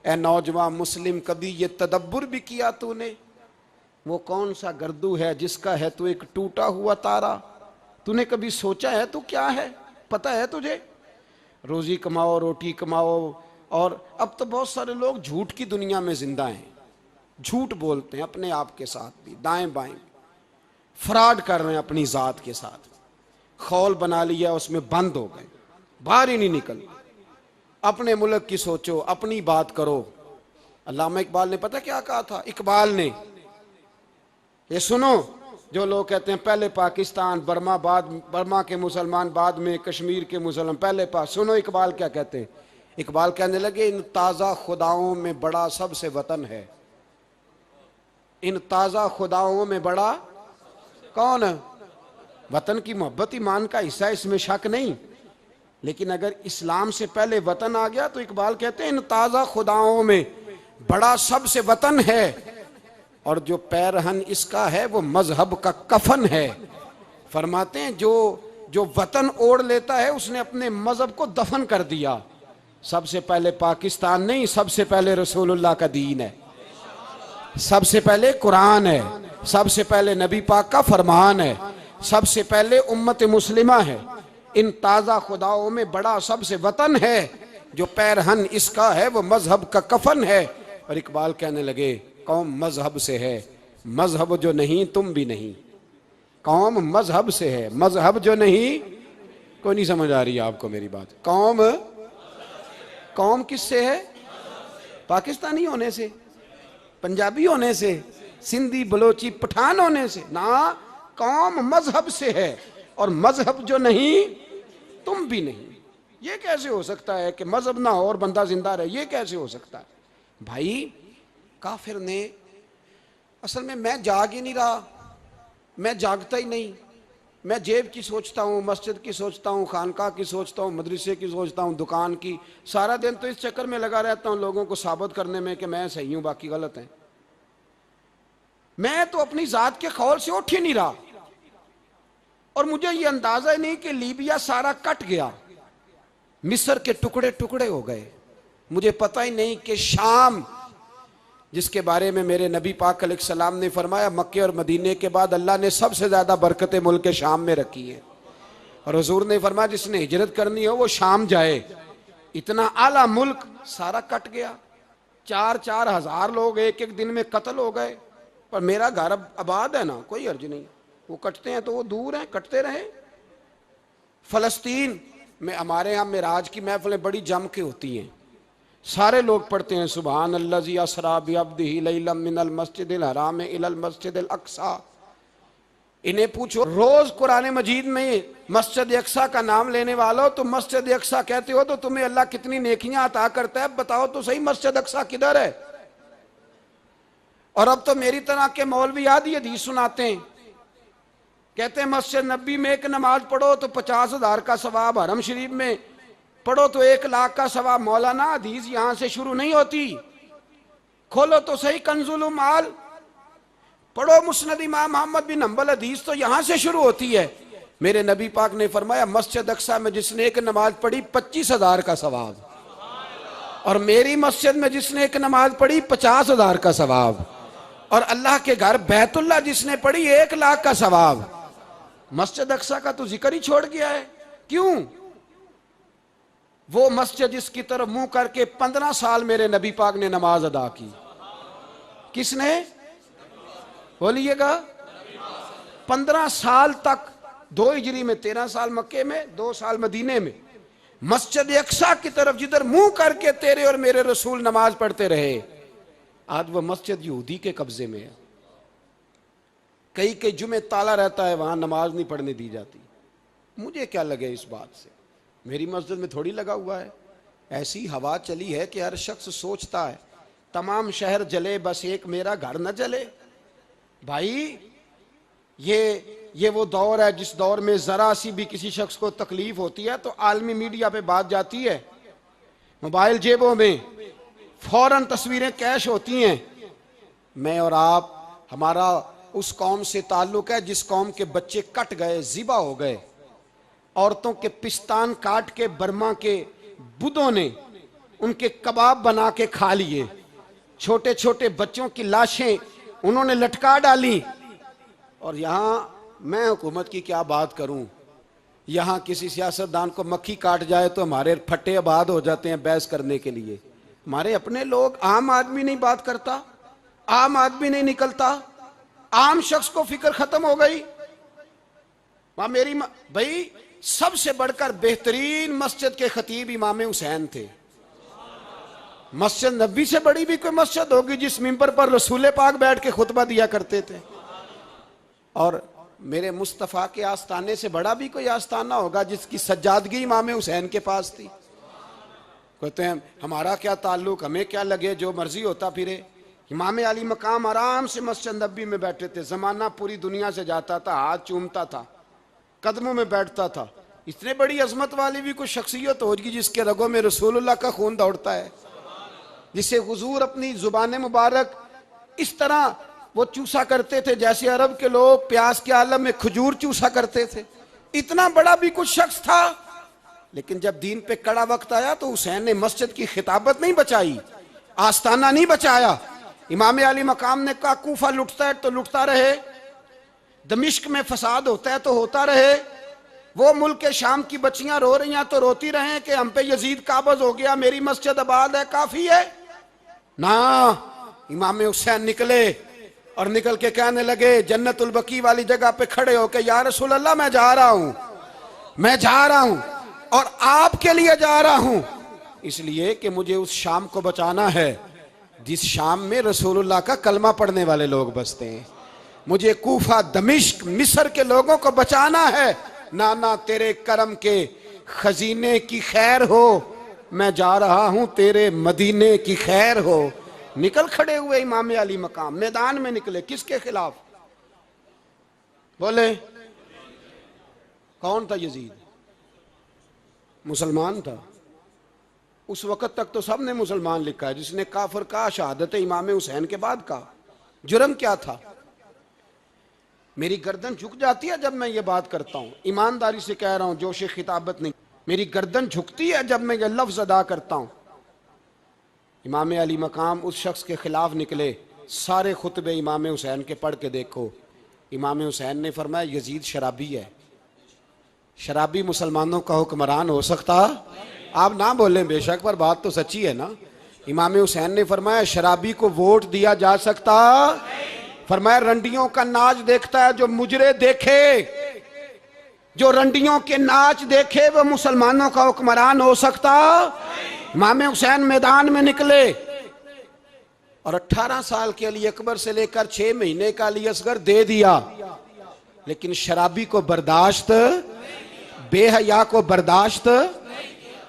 ए नौजवान मुस्लिम, कभी ये तदब्बुर भी किया तूने? वो कौन सा गर्दू है जिसका है तू एक टूटा हुआ तारा? तूने कभी सोचा है तू क्या है? पता है तुझे? रोजी कमाओ, रोटी कमाओ। और अब तो बहुत सारे लोग झूठ की दुनिया में जिंदा हैं, झूठ बोलते हैं अपने आप के साथ भी, दाएं बाएं फ्रॉड कर रहे हैं अपनी जात के साथ। खौल बना लिया, उसमें बंद हो गए, बाहर ही नहीं निकल। अपने मुल्क की सोचो, अपनी बात करो। अल्लामा इकबाल ने पता क्या कहा था? इकबाल ने, ये सुनो, जो लोग कहते हैं पहले पाकिस्तान, बर्मा बाद, बर्मा के मुसलमान बाद में, कश्मीर के मुसलमान पहले सुनो इकबाल क्या कहते हैं। इकबाल कहने लगे, इन ताज़ा खुदाओं में बड़ा सबसे वतन है। इन ताज़ा खुदाओं में बड़ा कौन है? वतन की मोहब्बत ईमान का हिस्सा, इसमें शक नहीं। लेकिन अगर इस्लाम से पहले वतन आ गया तो इकबाल कहते हैं इन ताज़ा खुदाओं में बड़ा सबसे वतन है, और जो पैरहन इसका है वो मजहब का कफन है। फरमाते हैं जो वतन ओढ़ लेता है उसने अपने मजहब को दफन कर दिया। सबसे पहले पाकिस्तान नहीं, सबसे पहले रसूलुल्लाह का दीन है, सबसे पहले कुरान है, सबसे पहले नबी पाक का फरमान है, सबसे पहले उम्मत मुस्लिमा है। इन ताज़ा खुदाओं में बड़ा सबसे वतन है, जो पैरहन इसका है वो मजहब का कफन है। और इकबाल कहने लगे, कौम मजहब से है, मजहब जो नहीं तुम भी नहीं। कौम मजहब से है, मजहब जो नहीं। कोई नहीं समझ आ रही है आपको मेरी बात? कौम किससे है? पाकिस्तानी होने से, पंजाबी होने से, सिंधी बलोची पठान होने से ना। कौम मजहब से है, और मजहब जो नहीं तुम भी नहीं। ये कैसे हो सकता है कि मजहब ना हो और बंदा जिंदा रहे? ये कैसे हो सकता है भाई? काफिर ने, असल में मैं जाग ही नहीं रहा, मैं जागता ही नहीं। मैं जेब की सोचता हूँ, मस्जिद की सोचता हूँ, खानका की सोचता हूँ, मदरसे की सोचता हूँ, दुकान की। सारा दिन तो इस चक्कर में लगा रहता हूँ लोगों को साबित करने में कि मैं सही हूँ बाकी गलत हैं। मैं तो अपनी जात के खौल से उठ ही नहीं रहा, और मुझे ये अंदाजा ही नहीं कि लीबिया सारा कट गया, मिस्र के टुकड़े टुकड़े हो गए। मुझे पता ही नहीं कि शाम, जिसके बारे में मेरे नबी पाक अलैहिस्सलाम ने फरमाया मक्के और मदीने के बाद अल्लाह ने सबसे ज्यादा बरकतें मुल्क के शाम में रखी है। और हुजूर ने फरमाया जिसने हिजरत करनी हो वो शाम जाए। इतना आला मुल्क सारा कट गया, 4-4 हजार लोग एक एक दिन में कत्ल हो गए। पर मेरा घर अब आबाद है ना, कोई अर्ज नहीं। वो कटते हैं तो वो दूर हैं, कटते रहे। फलस्तीन में हमारे यहाँ मेराज की महफिलें बड़ी जम के होती हैं, सारे लोग पढ़ते हैं सुबहान अल्लज़ी असरा बिअब्दिही लैलन मिनल मस्जिदिल हराम इलल मस्जिदिल अक्सा। इन्हें पूछो, रोज कुरान मजीद में मस्जिद अक्सा का नाम लेने वालों, तो मस्जिद अक्सा कहते हो तो तुम्हें अल्लाह कितनी नेकियां अता करता है? बताओ तो सही, मस्जिद अक्सा किधर है? और अब तो मेरी तरह के मौलवी आदि हदीस सुनाते हैं, कहते हैं मस्जिद नबी में एक नमाज पढ़ो तो 50,000 का सवाब, हरम शरीफ में पढ़ो तो 1 लाख का सवाब। मौलाना हदीस यहां से शुरू नहीं होती, खोलो तो सही कंजुल माल, पढ़ो मुस्नद इमाम मोहम्मद बिन हंबल, हदीस तो यहां से शुरू होती है। मेरे नबी पाक ने फरमाया मस्जिद अक्सा में जिसने एक नमाज पढ़ी 25,000 का सवाब, और मेरी मस्जिद में जिसने एक नमाज पढ़ी 50,000 का सवाब, और अल्लाह के घर बैतुल्लाह जिसने पढ़ी 1 लाख का सवाब। मस्जिद अक्सा का तो जिक्र ही छोड़ गया है। क्यों? वो मस्जिद जिसकी तरफ मुंह करके 15 साल मेरे नबी पाक ने नमाज अदा की। किसने? बोलिएगा। 15 साल तक, 2 हिजरी में 13 साल मक्के में, 2 साल मदीने में, मस्जिद अक्सा की तरफ जिधर मुंह करके तेरे और मेरे रसूल नमाज पढ़ते रहे। आज वो मस्जिद यहूदी के कब्जे में है। कई जुमे ताला रहता है, वहां नमाज नहीं पढ़ने दी जाती। मुझे क्या लगे इस बात से? मेरी मस्जिद में थोड़ी लगा हुआ है। ऐसी हवा चली है कि हर शख्स सोचता है तमाम शहर जले बस एक मेरा घर न जले। भाई ये वो दौर है जिस दौर में जरा सी भी किसी शख्स को तकलीफ होती है तो आलमी मीडिया पे बात जाती है, मोबाइल जेबों में फौरन तस्वीरें कैश होती हैं। मैं और आप, हमारा उस कौम से ताल्लुक है जिस कौम के बच्चे कट गए, ज़िबा हो गए, औरतों के पिस्तान काट के बर्मा के बुद्धों ने उनके कबाब बना के खा लिए, छोटे छोटे बच्चों की लाशें उन्होंने लटका डाली। और यहां मैं हुकूमत की क्या बात करूं, यहां किसी सियासतदान को मक्खी काट जाए तो हमारे फट्टे आबाद हो जाते हैं बहस करने के लिए। हमारे अपने लोग, आम आदमी नहीं बात करता, आम आदमी नहीं निकलता, आम शख्स को फिक्र खत्म हो गई। मेरी भाई सबसे बढ़कर बेहतरीन मस्जिद के खतीब इमाम हुसैन थे। मस्जिद नबी से बड़ी भी कोई मस्जिद होगी जिस मिंबर पर रसूल पाक बैठ के खुतबा दिया करते थे? और मेरे मुस्तफ़ा के आस्ताने से बड़ा भी कोई आस्ताना होगा जिसकी सज्जादगी इमाम हुसैन के पास थी? कहते हैं हमारा क्या ताल्लुक, हमें क्या लगे, जो मर्जी होता फिरे। इमाम अली मकाम आराम से मस्जिद नबी में बैठे थे, जमाना पूरी दुनिया से जाता था, हाथ चूमता था, कदमों में बैठता था। इतने बड़ी अजमत वाली भी कोई शख्सियत होगी जिसके रगों में रसूलुल्लाह का खून दौड़ता है, जिसे हुजूर अपनी जुबान मुबारक इस तरह वो चूसा करते थे जैसे अरब के लोग प्यास के आलम में खजूर चूसा करते थे। इतना बड़ा भी कुछ शख्स था, लेकिन जब दीन पे कड़ा वक्त आया तो हुसैन ने मस्जिद की खिताबत नहीं बचाई, आस्ताना नहीं बचाया। इमाम अली मकाम ने कहा कूफा लुटता है तो लुटता रहे, दमिश्क में फसाद होता है तो होता रहे, वो मुल्क के शाम की बच्चियां रो रही हैं तो रोती रहें कि हम पे यजीद काबज हो गया, मेरी मस्जिद आबाद है, काफी है ना। इमाम हुसैन निकले और निकल के कहने लगे जन्नतुल बकी वाली जगह पे खड़े होके, या रसूल अल्लाह मैं जा रहा हूं, मैं जा रहा हूं और आपके लिए जा रहा हूं, इसलिए कि मुझे उस शाम को बचाना है जिस शाम में रसूलुल्लाह का कलमा पढ़ने वाले लोग बसते हैं। मुझे कूफा, दमिश्क, मिस्र के लोगों को बचाना है। नाना तेरे करम के खजीने की खैर हो, मैं जा रहा हूं तेरे मदीने की खैर हो। निकल खड़े हुए इमाम अली मकाम, मैदान में निकले। किसके खिलाफ? बोले कौन था? यजीद मुसलमान था। उस वक्त तक तो सबने मुसलमान लिखा है, जिसने काफिर कहा शहादत इमाम हुसैन के बाद का जुर्म क्या था? मेरी गर्दन झुक जाती है जब मैं ये बात करता हूं, ईमानदारी से कह रहा हूं, जोश खिताबत नहीं, मेरी गर्दन झुकती है जब मैं ये लफ्ज अदा करता हूं। इमाम अली मकाम उस शख्स के खिलाफ निकले। सारे खुतबे इमाम हुसैन के पढ़ के देखो। इमाम हुसैन ने फरमाया यजीद शराबी है। शराबी मुसलमानों का हुक्मरान हो सकता? आप ना बोलें बेशक, पर बात तो सच्ची है ना। इमाम हुसैन ने फरमाया शराबी को वोट दिया जा सकता? फरमाया रंडियों का नाच देखता है जो मुजरे देखे, जो रंडियों के नाच देखे वो मुसलमानों का हुक्मरान हो सकता? इमाम हुसैन मैदान में निकले और 18 साल के अली अकबर से लेकर 6 महीने का अली असगर दे दिया, लेकिन शराबी को बर्दाश्त, बेहया को बर्दाश्त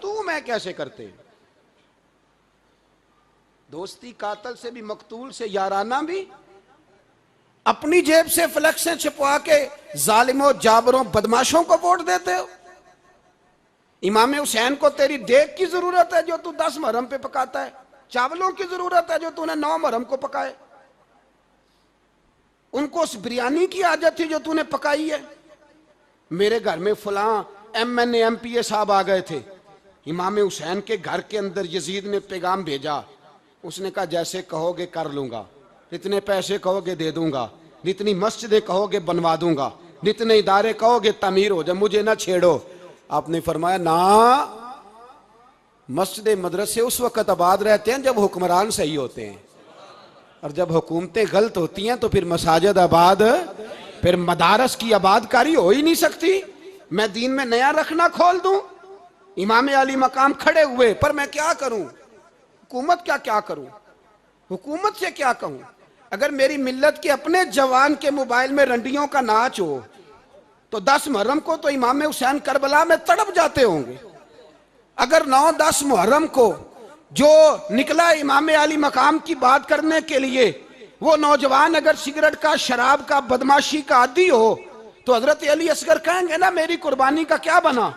तू मैं कैसे करते? दोस्ती कातल से भी, मकतूल से याराना भी, अपनी जेब से फ्लेक्सें छपवा के जालिमों, जाबरों, बदमाशों को वोट देते हो। इमाम हुसैन को तेरी देग की जरूरत है जो तू 10 मुहर्रम पे पकाता है, चावलों की जरूरत है जो तूने 9 मुहर्रम को पकाए। उनको उस बिरयानी की आदत थी जो तूने पकाई है। मेरे घर में फलां MNA MPA साहब आ गए थे, इमाम हुसैन के घर के अंदर यजीद ने पैगाम भेजा। उसने कहा जैसे कहोगे कर लूंगा, जितने पैसे कहोगे दे दूंगा, जितनी मस्जिदें कहोगे बनवा दूंगा, जितने इदारे कहोगे तामीर हो जाए, मुझे ना छेड़ो। आपने फरमाया ना, मस्जिद मदरसे उस वक्त आबाद रहते हैं जब हुक्मरान सही होते हैं, और जब हुकूमतें गलत होती हैं तो फिर मसाजिद आबाद, फिर मदारस की आबादकारी हो ही नहीं सकती। मैं दीन में नया रखना खोल दूं? इमाम अली मकाम खड़े हुए, पर मैं क्या करूं? हुकूमत क्या करूं? हुकूमत से क्या कहूं? अगर मेरी मिल्लत के अपने जवान के मोबाइल में रंडियों का नाच हो तो 10 मुहर्रम को तो इमाम हुसैन करबला में तड़प जाते होंगे। अगर 9-10 मुहर्रम को जो निकला इमाम अली मकाम की बात करने के लिए, वो नौजवान अगर सिगरेट का, शराब का, बदमाशी का आदी हो तो हजरत अली असगर कहेंगे ना मेरी कुर्बानी का क्या बना?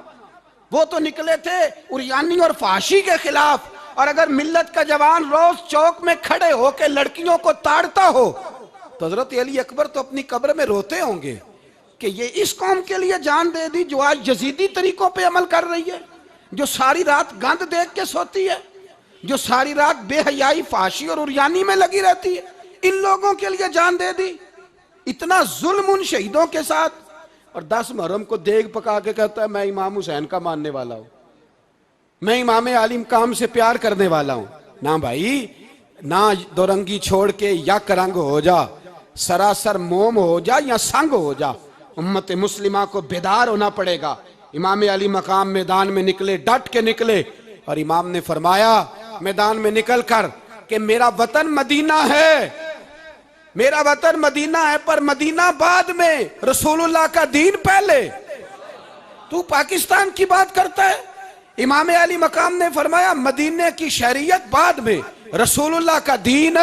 वो तो निकले थे उरियानी और फाशी के खिलाफ। और अगर मिल्लत का जवान रोज चौक में खड़े होकर लड़कियों को ताड़ता हो तो हजरत अली अकबर तो अपनी कब्र में रोते होंगे कि ये इस कौम के लिए जान दे दी जो आज यजीदी तरीकों पे अमल कर रही है, जो सारी रात गंद देख के सोती है, जो सारी रात बेहयाई, फाशी और उरियानी में लगी रहती है, इन लोगों के लिए जान दे दी। इतना जुल्म उन शहीदों के साथ, और 10 मुहर्रम को देग पका के कहता है मैं इमाम हुसैन का मानने वाला हूं, मैं इमाम आलिम काम से प्यार करने वाला हूं। ना भाई, ना दोरंगी छोड़ के यक रंग हो जा, सरासर मोम हो जा या संग हो जा, उम्मत मुस्लिमा को बेदार होना पड़ेगा। इमाम अली मकाम मैदान में निकले, डट के निकले, और इमाम ने फरमाया मैदान में निकल कर कि मेरा वतन मदीना है, मेरा वतन मदीना है, पर मदीना बाद में, रसूलुल्लाह का दीन पहले। तू पाकिस्तान की बात करता है। इमाम अली मकाम ने फरमाया मदीने की शरीयत बाद में, रसूलुल्लाह का दीन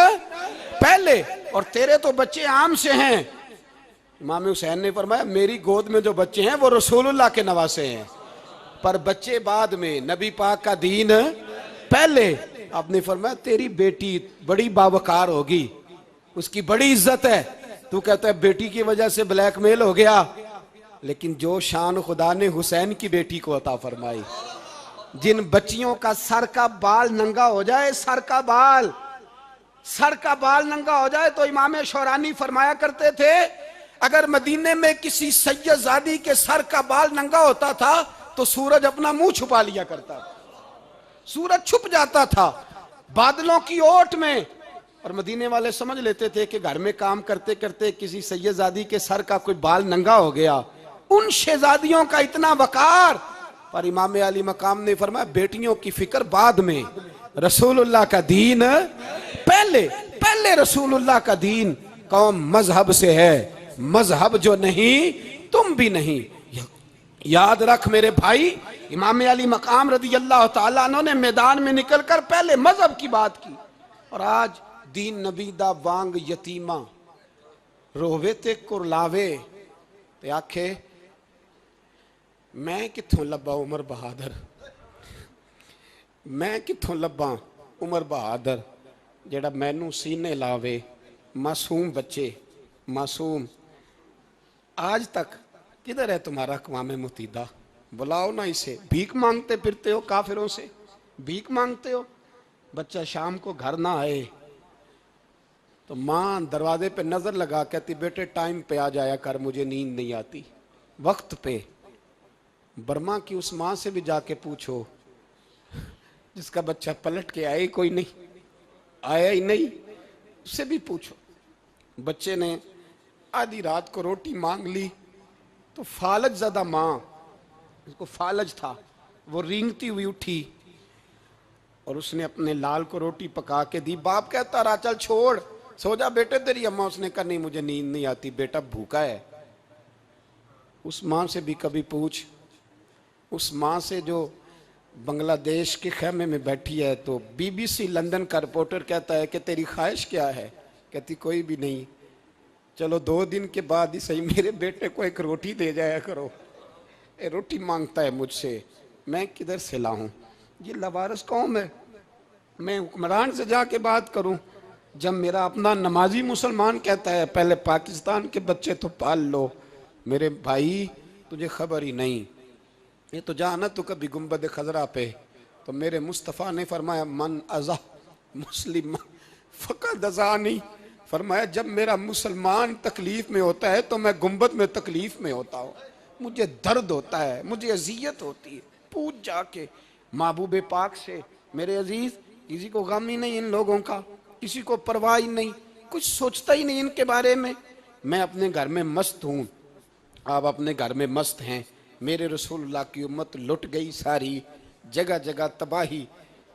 पहले, और तेरे तो बच्चे आम से हैं। इमाम हुसैन ने फरमाया मेरी गोद में जो बच्चे हैं वो रसूलुल्लाह के नवासे हैं, पर बच्चे बाद में, नबी पाक का दीन पहले। आपने फरमाया तेरी बेटी बड़ी बावकार होगी, उसकी बड़ी इज्जत है, तू कहता है बेटी की वजह से ब्लैकमेल हो गया। लेकिन जो शान खुदा ने हुसैन की बेटी को अता फरमाई, जिन बच्चियों का सर का बाल नंगा हो जाए, सर का बाल नंगा हो जाए, तो इमाम शौरानी फरमाया करते थे अगर मदीने में किसी सैयदजादी के सर का बाल नंगा होता था तो सूरज अपना मुंह छुपा लिया करता था, सूरज छुप जाता था बादलों की ओट में। और मदीने वाले समझ लेते थे कि घर में काम करते करते किसी सैयदजादी के सर का कोई बाल नंगा हो गया। उन शहजादियों का इतना वकार, पर इमाम अली मकाम ने फरमाया बेटियों की फिक्र बाद में, रसूलुल्लाह का दीन पहले। पहले रसूलुल्लाह का दीन। कौम मजहब से है, मजहब जो नहीं तुम भी नहीं। याद रख मेरे भाई, इमाम अली मकाम रदी अल्लाह तआला अन्हु ने मैदान में निकलकर पहले मजहब की बात की। और आज दीन नबी दा वांग यतीमा रोवे ते कुरलावे ते आखे मैं किथों लब्बा उमर बहादुर, मैं किथों लब्बा उमर बहादुर जेड़ा मैनू सीने लावे। मासूम बच्चे, मासूम। आज तक किधर है तुम्हारा अक़वाम मुत्तहिदा? बुलाओ ना इसे। भीख मांगते फिरते हो, काफिरों से भीख मांगते हो। बच्चा शाम को घर ना आए तो माँ दरवाजे पे नजर लगा कहती बेटे टाइम पे आ जाया कर, मुझे नींद नहीं आती, वक्त पे। बर्मा की उस माँ से भी जाके पूछो जिसका बच्चा पलट के आए कोई नहीं, आया ही नहीं, उससे भी पूछो। बच्चे ने आधी रात को रोटी मांग ली तो फालज ज़्यादा माँ, उसको फालज था, वो रेंगती हुई उठी और उसने अपने लाल को रोटी पका के दी। बाप कहता रहा चल छोड़, सो जा बेटे तेरी अम्मा। उसने कहा नहीं मुझे नींद नहीं आती, बेटा भूखा है। उस माँ से भी कभी पूछ, उस माँ से जो बांग्लादेश के खेमे में बैठी है। तो BBC लंदन का रिपोर्टर कहता है कि तेरी ख्वाहिश क्या है? कहती कोई भी नहीं, चलो 2 दिन के बाद ही सही मेरे बेटे को एक रोटी दे जाया करो, ये रोटी मांगता है मुझसे, मैं किधर से लाऊं? ये लवारस कौम है, मैं हुक्मरान से जाके बात करूं? जब मेरा अपना नमाजी मुसलमान कहता है पहले पाकिस्तान के बच्चे तो पाल लो। मेरे भाई तुझे खबर ही नहीं, ये तो जाना तो कभी गुंबद खजरा पे, तो मेरे मुस्तफ़ा ने फरमाया मन अज़ा मुस्लिम फ़क़द अज़ानी। फरमाया जब मेरा मुसलमान तकलीफ में होता है तो मैं गुंबद में तकलीफ में होता हूँ, मुझे दर्द होता है, मुझे अजियत होती है। पूछ जाके महबूब पाक से। मेरे अजीज, किसी को गम ही नहीं इन लोगों का, किसी को परवाह ही नहीं, कुछ सोचता ही नहीं इनके बारे में। मैं अपने घर में मस्त हूँ, आप अपने घर में मस्त हैं। मेरे रसूलुल्लाह की उम्मत लुट गई सारी, जगह जगह तबाही।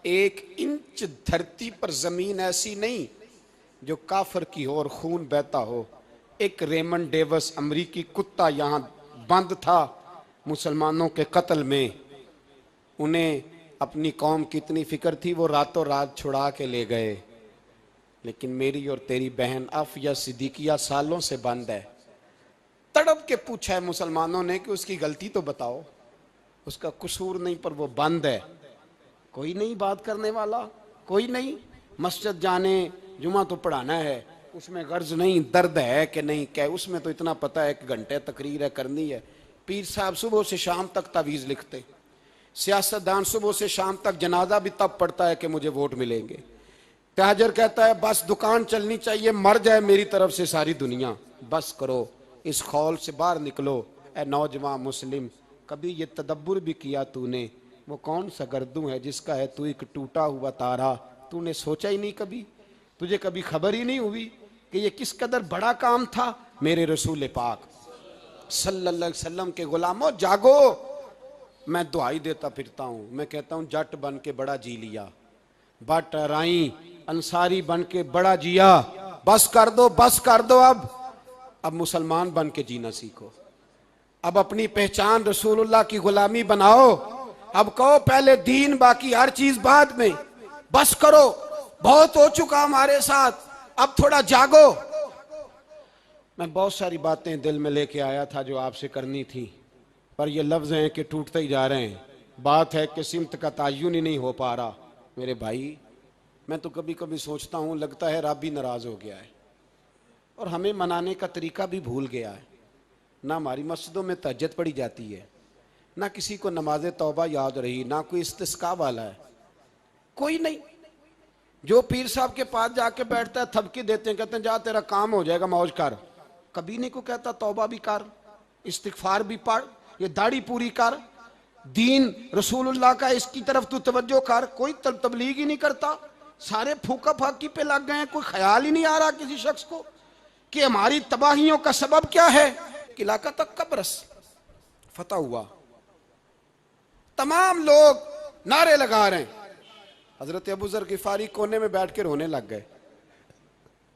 1 इंच धरती पर जमीन ऐसी नहीं जो काफर की हो और खून बहता हो। एक रेमंड डेविस अमरीकी कुत्ता यहाँ बंद था मुसलमानों के कत्ल में, उन्हें अपनी कौम की इतनी फिक्र थी वो रातों रात छुड़ा के ले गए। लेकिन मेरी और तेरी बहन आफिया सिद्दीकिया सालों से बंद है। तड़प के पूछा है मुसलमानों ने कि उसकी गलती तो बताओ, उसका कसूर नहीं पर वो बंद है। कोई नहीं बात करने वाला, कोई नहीं। मस्जिद जाने, जुमा तो पढ़ाना है, उसमें गर्ज नहीं, दर्द है कि नहीं क्या, उसमें तो इतना पता है कि घंटे तकरीर है करनी है। पीर साहब सुबह से शाम तक तावीज़ लिखते, सियासतदान सुबह से शाम तक जनाजा भी तब पड़ता है कि मुझे वोट मिलेंगे। ताजर कहता है बस दुकान चलनी चाहिए, मर जाए मेरी तरफ से सारी दुनिया। बस करो, इस खौल से बाहर निकलो। ए नौजवान मुस्लिम, कभी ये तदब्बुर भी किया तूने, वो कौन सा गर्दू है जिसका है तू एक टूटा हुआ तारा। तूने सोचा ही नहीं कभी, तुझे कभी खबर ही नहीं हुई कि ये किस कदर बड़ा काम था। मेरे रसूल पाक सल्लल्लाहु अलैहि वसल्लम के गुलामों जागो। मैं दुआई देता फिरता हूँ, मैं कहता हूँ जट बन के बड़ा जी लिया, बट राई अंसारी बन के बड़ा जिया। बस कर दो, बस कर दो। अब मुसलमान बन के जीना सीखो। अब अपनी पहचान रसूलुल्लाह की गुलामी बनाओ। अब कहो पहले दीन, बाकी हर चीज बाद में। बस करो, बहुत हो चुका हमारे साथ, अब थोड़ा जागो। मैं बहुत सारी बातें दिल में लेके आया था जो आपसे करनी थी, पर ये लफ्ज हैं कि टूटते ही जा रहे हैं। बात है कि सिमत का तायुन ही नहीं हो पा रहा। मेरे भाई, मैं तो कभी कभी सोचता हूँ लगता है रब भी नाराज हो गया है और हमें मनाने का तरीका भी भूल गया है। ना हमारी मस्जिदों में तहज्जुद पढ़ी जाती है, ना किसी को नमाज तौबा याद रही, ना कोई इस्तिस्का वाला है, कोई नहीं। जो पीर साहब के पास जाके बैठता है थपकी देते हैं, कहते हैं जा तेरा काम हो जाएगा, मौज कर। कभी नहीं को कहता तौबा भी कर, इस्तिगफार भी पढ़, ये दाढ़ी पूरी कर, दीन रसूलुल्लाह का इसकी तरफ तू तवज्जो कर। कोई तबलीग ही नहीं करता, सारे फूका फाकी पे लग गए हैं। कोई ख्याल ही नहीं आ रहा किसी शख्स को कि हमारी तबाहियों का सबब क्या है। इलाका तक कब्रस फतह हुआ, तमाम लोग नारे लगा रहे हैं। हजरत अबू जर गिफारी कोने में बैठ के रोने लग गए।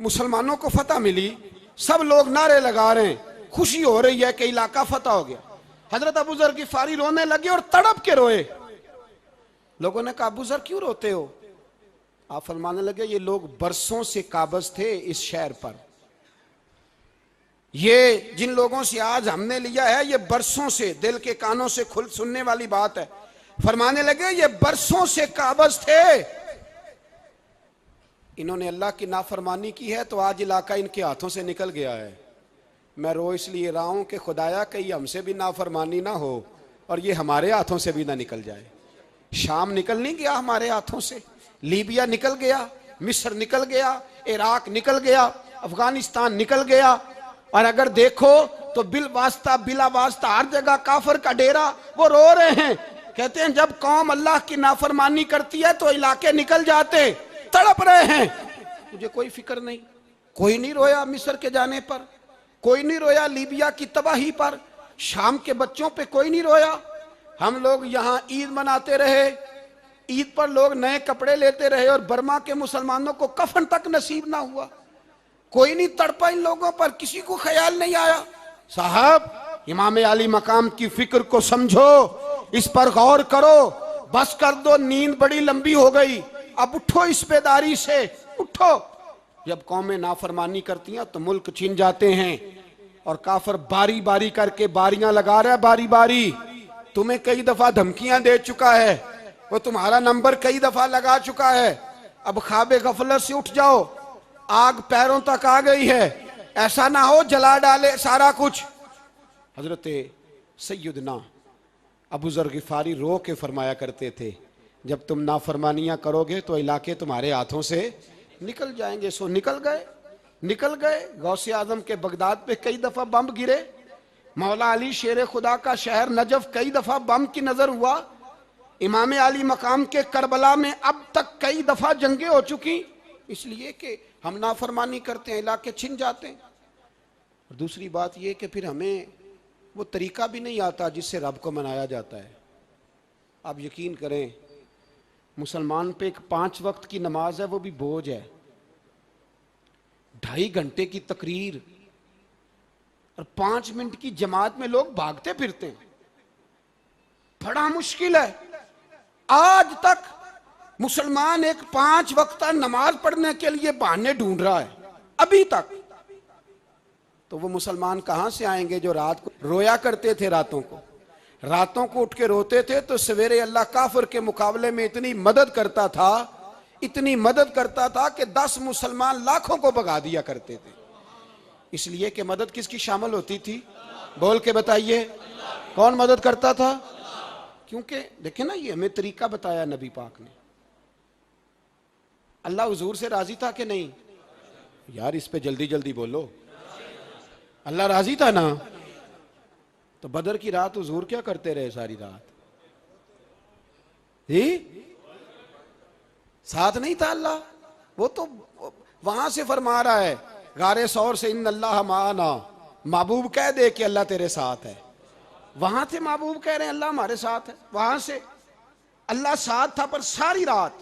मुसलमानों को फतह मिली, सब लोग नारे लगा रहे हैं, खुशी हो रही है कि इलाका फतह हो गया। हजरत अबू जर गिफारी रोने लगे और तड़प के रोए। लोगों ने कहा अबू जर क्यों रोते हो? आप फरमाने लगे ये लोग बरसों से काबज थे इस शहर पर, ये जिन लोगों से आज हमने लिया है ये बरसों से, दिल के कानों से खुल सुनने वाली बात है। फरमाने लगे ये बरसों से काबज थे, इन्होंने अल्लाह की नाफरमानी की है तो आज इलाका इनके हाथों से निकल गया है। मैं रो इसलिए रहा हूं कि खुदाया कहीं हमसे भी नाफरमानी ना हो और ये हमारे हाथों से भी ना निकल जाए। शाम निकल नहीं गया हमारे हाथों से, लीबिया निकल गया, मिस्र निकल गया, इराक निकल गया, अफगानिस्तान निकल गया। और अगर देखो तो बिल वास्ता बिला वास्ता हर जगह काफर का डेरा। वो रो रहे हैं, कहते हैं जब कौम अल्लाह की नाफरमानी करती है तो इलाके निकल जाते, तड़प रहे हैं। मुझे कोई फिक्र नहीं, कोई नहीं रोया मिस्र के जाने पर, कोई नहीं रोया लीबिया की तबाही पर, शाम के बच्चों पे कोई नहीं रोया। हम लोग यहाँ ईद मनाते रहे, ईद पर लोग नए कपड़े लेते रहे और बर्मा के मुसलमानों को कफन तक नसीब ना हुआ। कोई नहीं तड़पा इन लोगों पर, किसी को ख्याल नहीं आया। साहब इमाम आली मकाम की फिक्र को समझो, इस पर गौर करो, बस कर दो, नींद बड़ी लंबी हो गई, अब उठो इस बेदारी से, उठो। जब कौमें नाफरमानी करती हैं तो मुल्क छिन जाते हैं और काफर बारी बारी करके बारियां लगा रहा है, बारी बारी। तुम्हें कई दफा धमकियां दे चुका है, वो तुम्हारा नंबर कई दफा लगा चुका है। अब ख्वाबे गफलत से उठ जाओ, आग पैरों तक आ गई है, ऐसा ना हो जला डाले सारा कुछ। हजरत सैयदना अबू जर गिफारी रो के फरमाया करते थे जब तुम नाफरमानियां करोगे तो इलाके तुम्हारे हाथों से निकल जाएंगे। सो निकल गए, निकल गए। गौसे आजम के बगदाद पे कई दफा बम गिरे, मौला अली शेर खुदा का शहर नजफ कई दफा बम की नजर हुआ, इमाम आली मकाम के करबला में अब तक कई दफा जंगें हो चुकी, इसलिए कि हम नाफरमानी करते हैं, इलाके छिन जाते हैं। और दूसरी बात यह कि फिर हमें वो तरीका भी नहीं आता जिससे रब को मनाया जाता है। आप यकीन करें, मुसलमान पे एक 5 वक्त की नमाज है, वो भी बोझ है। 2.5 घंटे की तकरीर और 5 मिनट की जमात में लोग भागते फिरते हैं, बड़ा मुश्किल है। आज तक मुसलमान एक 5 वक्त नमाज पढ़ने के लिए बहाने ढूंढ रहा है, अभी तक। तो वो मुसलमान कहां से आएंगे जो रात को रोया करते थे, रातों को उठ के रोते थे तो सवेरे अल्लाह काफिर के मुकाबले में इतनी मदद करता था, इतनी मदद करता था कि 10 मुसलमान लाखों को भगा दिया करते थे। इसलिए कि मदद किसकी शामिल होती थी? बोल के बताइए, कौन मदद करता था? क्योंकि देखे ना, ये हमें तरीका बताया नबी पाक ने। अल्लाह हुजूर से राजी था कि नहीं? यार इस पे जल्दी जल्दी बोलो। अल्लाह राजी था ना? तो बदर की रात हुजूर क्या करते रहे सारी रात? ही साथ नहीं था अल्लाह? वो तो वहां से फरमा रहा है गारे सौर से, इन अल्लाह माना। महबूब कह दे कि अल्लाह तेरे साथ है। वहां से महबूब कह रहे हैं अल्लाह हमारे साथ है। वहां से अल्लाह साथ था, पर सारी रात,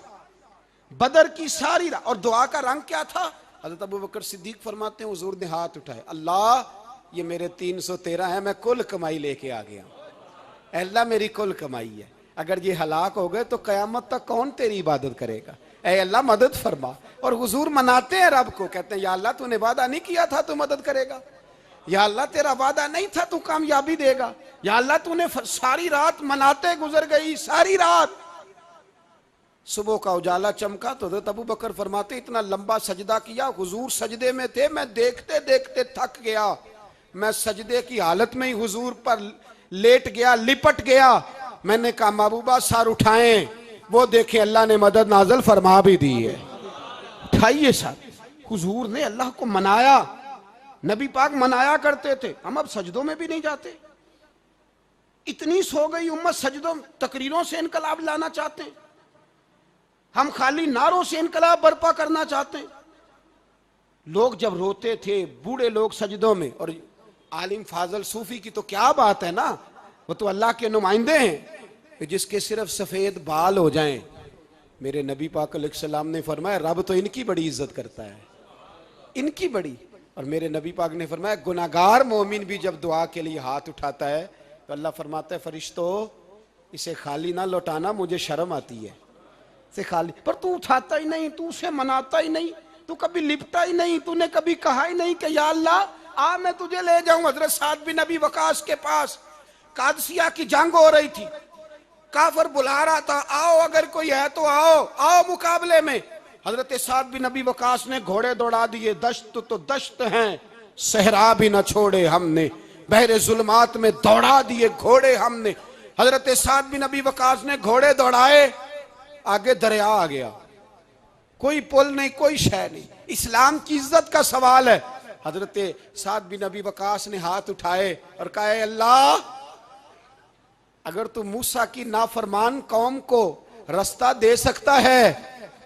बदर की सारी रात। और दुआ का रंग क्या था? हज़रत अबू बकर सिद्दीक फरमाते हैं हुजूर ने हाथ उठाए, अल्लाह ये मेरे 313 है, मैं कुल कमाई लेके आ गया। अल्लाह मेरी कुल कमाई है, अगर ये हलाक हो गए तो कयामत तक कौन तेरी इबादत करेगा? ऐ अल्लाह मदद फरमा। और हुजूर मनाते हैं रब को, कहते हैं या अल्लाह तूने वादा नहीं किया था तू मदद करेगा, या अल्लाह तेरा वादा नहीं था तू कामयाबी देगा, या अल्लाह तूने सारी रात मनाते गुजर गई, सारी रात। सुबह का उजाला चमका तो हज़रत अबू बकर फरमाते इतना लंबा सजदा किया, हुजूर सजदे में थे, मैं देखते देखते थक गया, मैं सजदे की हालत में ही हुजूर पर लेट गया, लिपट गया। मैंने कहा महबूबा सर उठाएं, वो देखे अल्लाह ने मदद नाजल फरमा भी दी है। उठाइए सर। हुजूर ने अल्लाह को मनाया, नबी पाक मनाया करते थे। हम अब सजदों में भी नहीं जाते। इतनी सो गई उम्मत, सजदों तकरीरों से इनकलाब लाना चाहते हैं, हम खाली नारों से इनकलाब बर्पा करना चाहते हैं। लोग जब रोते थे, बूढ़े लोग सजदों में, और आलिम फाजल सूफी की तो क्या बात है ना, वो तो अल्लाह के नुमाइंदे हैं, जिसके सिर्फ सफेद बाल हो जाएं। मेरे नबी पाक अलैहिस्सलाम ने फरमाया रब तो इनकी बड़ी इज्जत करता है, इनकी बड़ी। और मेरे नबी पाक ने फरमाया गुनाहगार मोमिन भी जब दुआ के लिए हाथ उठाता है तो अल्लाह फरमाता है फरिश्तों इसे खाली ना लौटाना, मुझे शर्म आती है से खाली। पर तू उठाता ही नहीं, तू उसे मनाता ही नहीं, तू कभी लिपटा ही नहीं, तूने कभी कहा ही नहीं कि या अल्लाह आ मैं तुझे ले जाऊं। हजरत साद बिन नबी वकास के पास कादसिया की जंग हो रही थी, काफर बुला रहा था, आओ अगर कोई है तो आओ, आओ मुकाबले में। हजरत साद बिन नबी वकास ने घोड़े दौड़ा दिए, दश्त तो दश्त हैं, सहरा भी न छोड़े हमने, बहरे जुल्मात में दौड़ा दिए घोड़े हमने। हजरत साद बिन नबी वकास ने घोड़े दौड़ाए, आगे दरिया आ गया, कोई पुल नहीं, कोई शय नहीं। इस्लाम की इज्जत का सवाल है। हजरत साद बिन नबी वकास ने हाथ उठाए और कहा अल्लाह अगर तू मूसा की नाफरमान कौम को रास्ता दे सकता है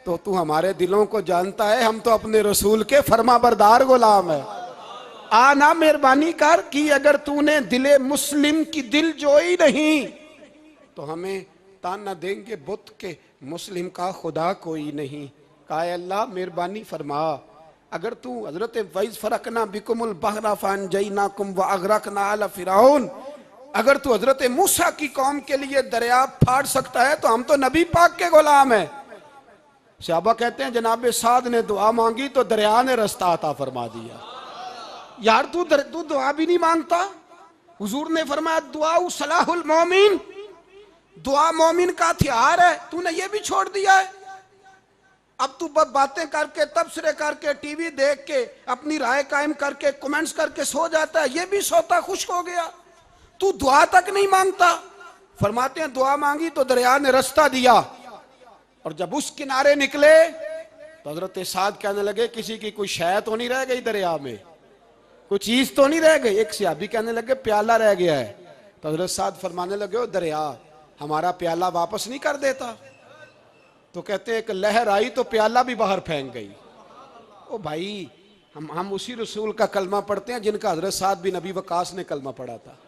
तो तू हमारे दिलों को जानता है, हम तो अपने रसूल के फरमाबरदार गुलाम है। आना मेहरबानी कर कि अगर तूने दिले मुस्लिम की दिल जोई नहीं तो हमें ताना देंगे बुत के मुस्लिम का खुदा कोई नहीं। कहा अल्लाह मेहरबानी फरमा, अगर तू हजरत वैज फरकना बिकुमुल बहरा फान जईनाकुम व अगरकना अला फिरौन, अगर तू हजरत मूसा की कौम के लिए दरिया फाड़ सकता है तो हम तो नबी पाक के गुलाम है। सहाबा कहते हैं जनाब साद ने दुआ मांगी तो दरिया ने रास्ता अता फरमा दिया। यार तू दुआ भी नहीं मांगता। हुजूर ने फरमाया दुआ सलाहुल मोमिन, दुआ मोमिन का हथियार है, तूने ये भी छोड़ दिया है। अब तू बातें करके, तबसरे करके, टीवी देख के, अपनी राय कायम करके, कमेंट्स करके सो जाता है, ये भी सोता खुश हो गया। तू दुआ तक नहीं मांगता। फरमाते हैं दुआ मांगी तो दरिया ने रास्ता दिया, और जब उस किनारे निकले तो हजरत साद कहने लगे किसी की कोई शय तो नहीं रह गई दरिया में, कोई चीज तो नहीं रह गई। एक सहाबी कहने लगे प्याला रह गया है। तो हजरत साद फरमाने लगे ओ दरिया हमारा प्याला वापस नहीं कर देता। तो कहते एक लहर आई तो प्याला भी बाहर फेंक गई। ओ भाई हम उसी रसूल का कलमा पढ़ते हैं जिनका हजरत साद बिन नबी वकास ने कलमा पढ़ा था।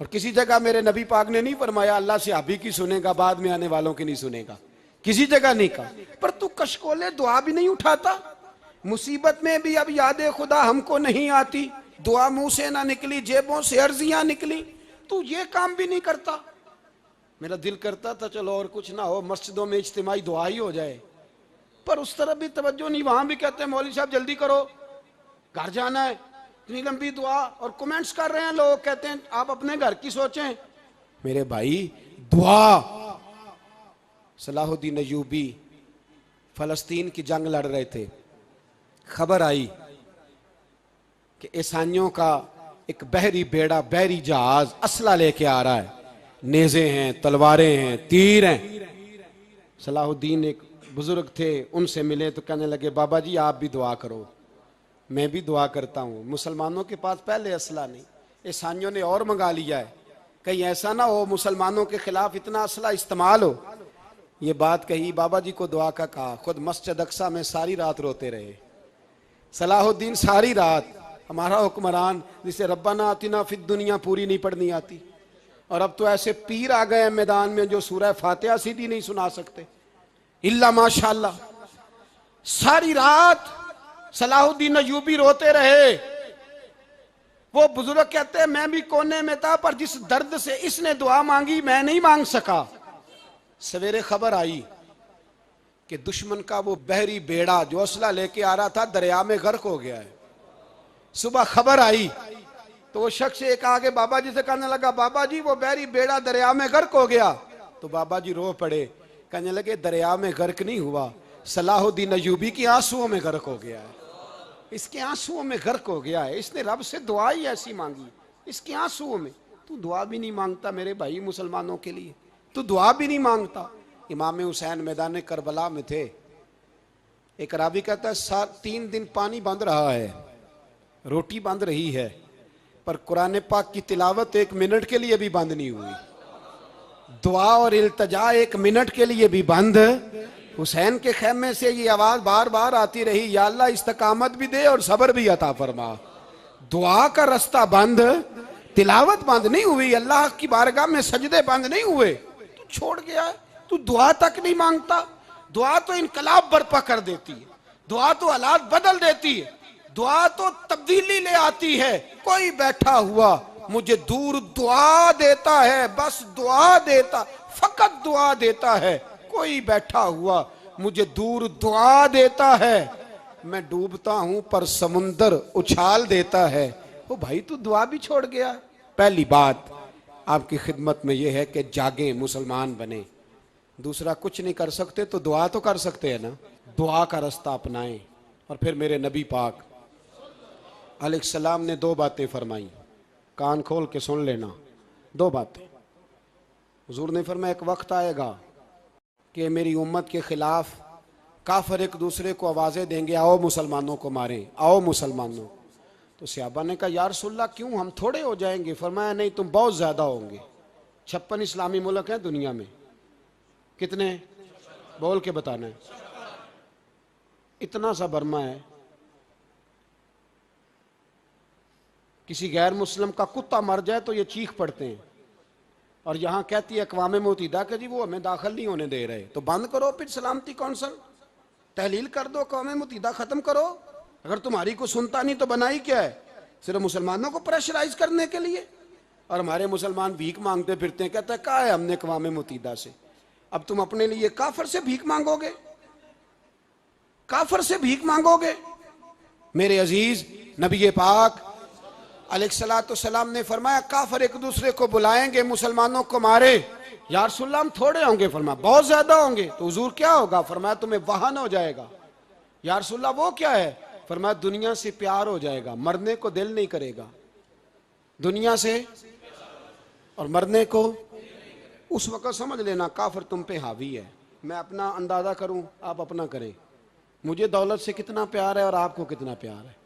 और किसी जगह मेरे नबी पाक ने नहीं फरमाया अल्लाह से अभी की सुनेगा बाद में आने वालों की नहीं सुनेगा, किसी जगह नहीं कहा। पर तू कशकोले दुआ भी नहीं उठाता। मुसीबत में भी अब याद खुदा हमको नहीं आती, दुआ मुंह से ना निकली, जेबों से अर्जियां निकली, तू ये काम भी नहीं करता। मेरा दिल करता था चलो और कुछ ना हो, मस्जिदों में इज्तिमाई दुआ ही हो जाए, पर उस तरफ भी तवज्जो नहीं। वहां भी कहते हैं मौलवी साहब जल्दी करो घर जाना है, इतनी लंबी दुआ, और कमेंट्स कर रहे हैं लोग, कहते हैं आप अपने घर की सोचें। मेरे भाई दुआ, सलाहुद्दीन अय्यूबी फलस्तीन की जंग लड़ रहे थे, खबर आई कि ईसाइयों का एक बहरी बेड़ा, बहरी जहाज असला लेके आ रहा है, नेज़े हैं, तलवारें हैं, तीर हैं। सलाहुद्दीन एक बुजुर्ग थे, उनसे मिले तो कहने लगे बाबा जी आप भी दुआ करो। मैं भी दुआ करता हूँ। मुसलमानों के पास पहले असला नहीं, ईसाइयों ने और मंगा लिया है, कहीं ऐसा ना हो मुसलमानों के खिलाफ इतना असला इस्तेमाल हो। ये बात कही, बाबा जी को दुआ का कहा, खुद मस्जिद अक्सा में सारी रात रोते रहे। सलाहुद्दीन सारी रात, हमारा हुक्मरान जिसे रब्बाना आतिना फिद दुनिया पूरी नहीं पढ़नी आती, और अब तो ऐसे पीर आ गए मैदान में जो सूरह फातिहा सीधी नहीं सुना सकते, इल्ला माशाअल्लाह। सारी रात सलाहुद्दीन अय्यूबी रोते रहे। वो बुजुर्ग कहते हैं मैं भी कोने में था, पर जिस दर्द से इसने दुआ मांगी मैं नहीं मांग सका। सवेरे खबर आई कि दुश्मन का वो बहरी बेड़ा जो असला लेके आ रहा था दरिया में गर्क हो गया है। सुबह खबर आई तो वो शख्स एक आगे बाबा जी से कहने लगा बाबा जी वो बहरी बेड़ा दरिया में गर्क हो गया। तो बाबा जी रो पड़े, कहने लगे दरिया में गर्क नहीं हुआ, सलाहुद्दीन अय्यूबी की आंसुओं में गर्क हो गया है। इसके आंसुओं में गर्क हो गया है, इसने रब से दुआ ही ऐसी मांगी, इसके आंसुओं में। तू दुआ भी नहीं मांगता मेरे भाई मुसलमानों के लिए, तू दुआ भी नहीं मांगता। इमाम हुसैन मैदान करबला में थे। एक रावी कहता है 3 दिन पानी बंद रहा है, रोटी बंद रही है, पर कुरान पाक की तिलावत 1 मिनट के लिए भी बंद नहीं हुई। दुआ और इल्तजा 1 मिनट के लिए भी बंद। हुसैन के खेमे से ये आवाज बार बार आती रही, या अल्लाह इस्तकामत भी दे और सब्र भी अता फरमा। दुआ का रास्ता बंद, तिलावत बंद नहीं हुई, अल्लाह की बारगाह में सजदे बंद नहीं हुए। तू छोड़ गया है, तू दुआ तक नहीं मांगता। दुआ तो इनकलाब बर्पा कर देती है, दुआ तो हालात बदल देती है, दुआ तो तब्दीली ले आती है। कोई बैठा हुआ मुझे दूर दुआ देता है, बस दुआ देता, फकत दुआ देता है। कोई बैठा हुआ मुझे दूर दुआ देता है, मैं डूबता हूं पर समुंदर उछाल देता है। ओ भाई तू दुआ भी छोड़ गया। पहली बात आपकी खिदमत में यह है कि जागे, मुसलमान बने। दूसरा कुछ नहीं कर सकते तो दुआ तो कर सकते हैं ना, दुआ का रास्ता अपनाएं। और फिर मेरे नबी पाक अलैहिस्सलाम ने 2 बातें फरमाई, कान खोल के सुन लेना। 2 बातें हुजूर ने फरमाया एक वक्त आएगा कि मेरी उम्मत के खिलाफ काफिर एक दूसरे को आवाज़ें देंगे, आओ मुसलमानों को मारें, आओ मुसलमानों। तो सहाबा ने कहा या रसूलल्लाह क्यों, हम थोड़े हो जाएंगे? फरमाया नहीं, तुम बहुत ज़्यादा होंगे। 56 इस्लामी मुल्क हैं दुनिया में, कितने बोल के बताना है? इतना सा बर्मा है, किसी गैर मुस्लिम का कुत्ता मर जाए तो ये चीख पड़ते हैं, और यहां कहती है अक़वाम मुत्तहिदा कि जी वो हमें दाखिल नहीं होने दे रहे। तो बंद करो फिर सलामती कौंसल, तहलील कर दो, अक़वाम मुत्तहिदा खत्म करो। अगर तुम्हारी को सुनता नहीं तो बनाई क्या है? सिर्फ मुसलमानों को प्रेशराइज करने के लिए। और हमारे मुसलमान भीख मांगते फिरते हैं, कहते हैं कहा है हमने अक़वाम मुत्तहिदा से। अब तुम अपने लिए काफिर से भीख मांगोगे, काफिर से भीख मांगोगे? मेरे अजीज नबी पाक अलैहिस्सलाम ने फरमाया काफिर एक दूसरे को बुलाएंगे, मुसलमानों को मारे। या रसूलल्लाह हम थोड़े होंगे? फरमाया बहुत ज्यादा होंगे। तो हुजूर क्या होगा? फरमाया तुम्हें वाहन हो जाएगा। या रसूलल्लाह वो क्या है? फरमाया दुनिया से प्यार हो जाएगा, मरने को दिल नहीं करेगा। दुनिया से और मरने को, उस वक्त समझ लेना काफिर तुम पे हावी है। मैं अपना अंदाजा करूं, आप अपना करें। मुझे दौलत से कितना प्यार है और आपको कितना प्यार है।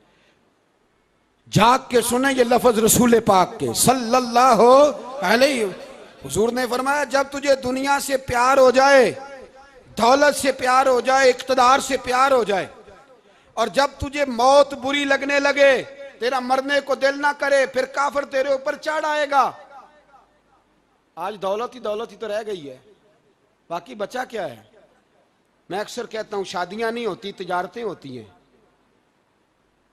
जाग के सुने ये लफ्ज रसूल पाक के सल्लल्लाहु अलैहि। हुजूर ने फरमाया जब तुझे दुनिया से प्यार हो जाए, दौलत से प्यार हो जाए, इक़्तिदार से प्यार हो जाए, और जब तुझे मौत बुरी लगने लगे, तेरा मरने को दिल ना करे, फिर काफिर तेरे ऊपर चढ़ आएगा। आज दौलत ही तो रह गई है, बाकी बचा क्या है? मैं अक्सर कहता हूं शादियां नहीं होती, तिजारतें होती हैं।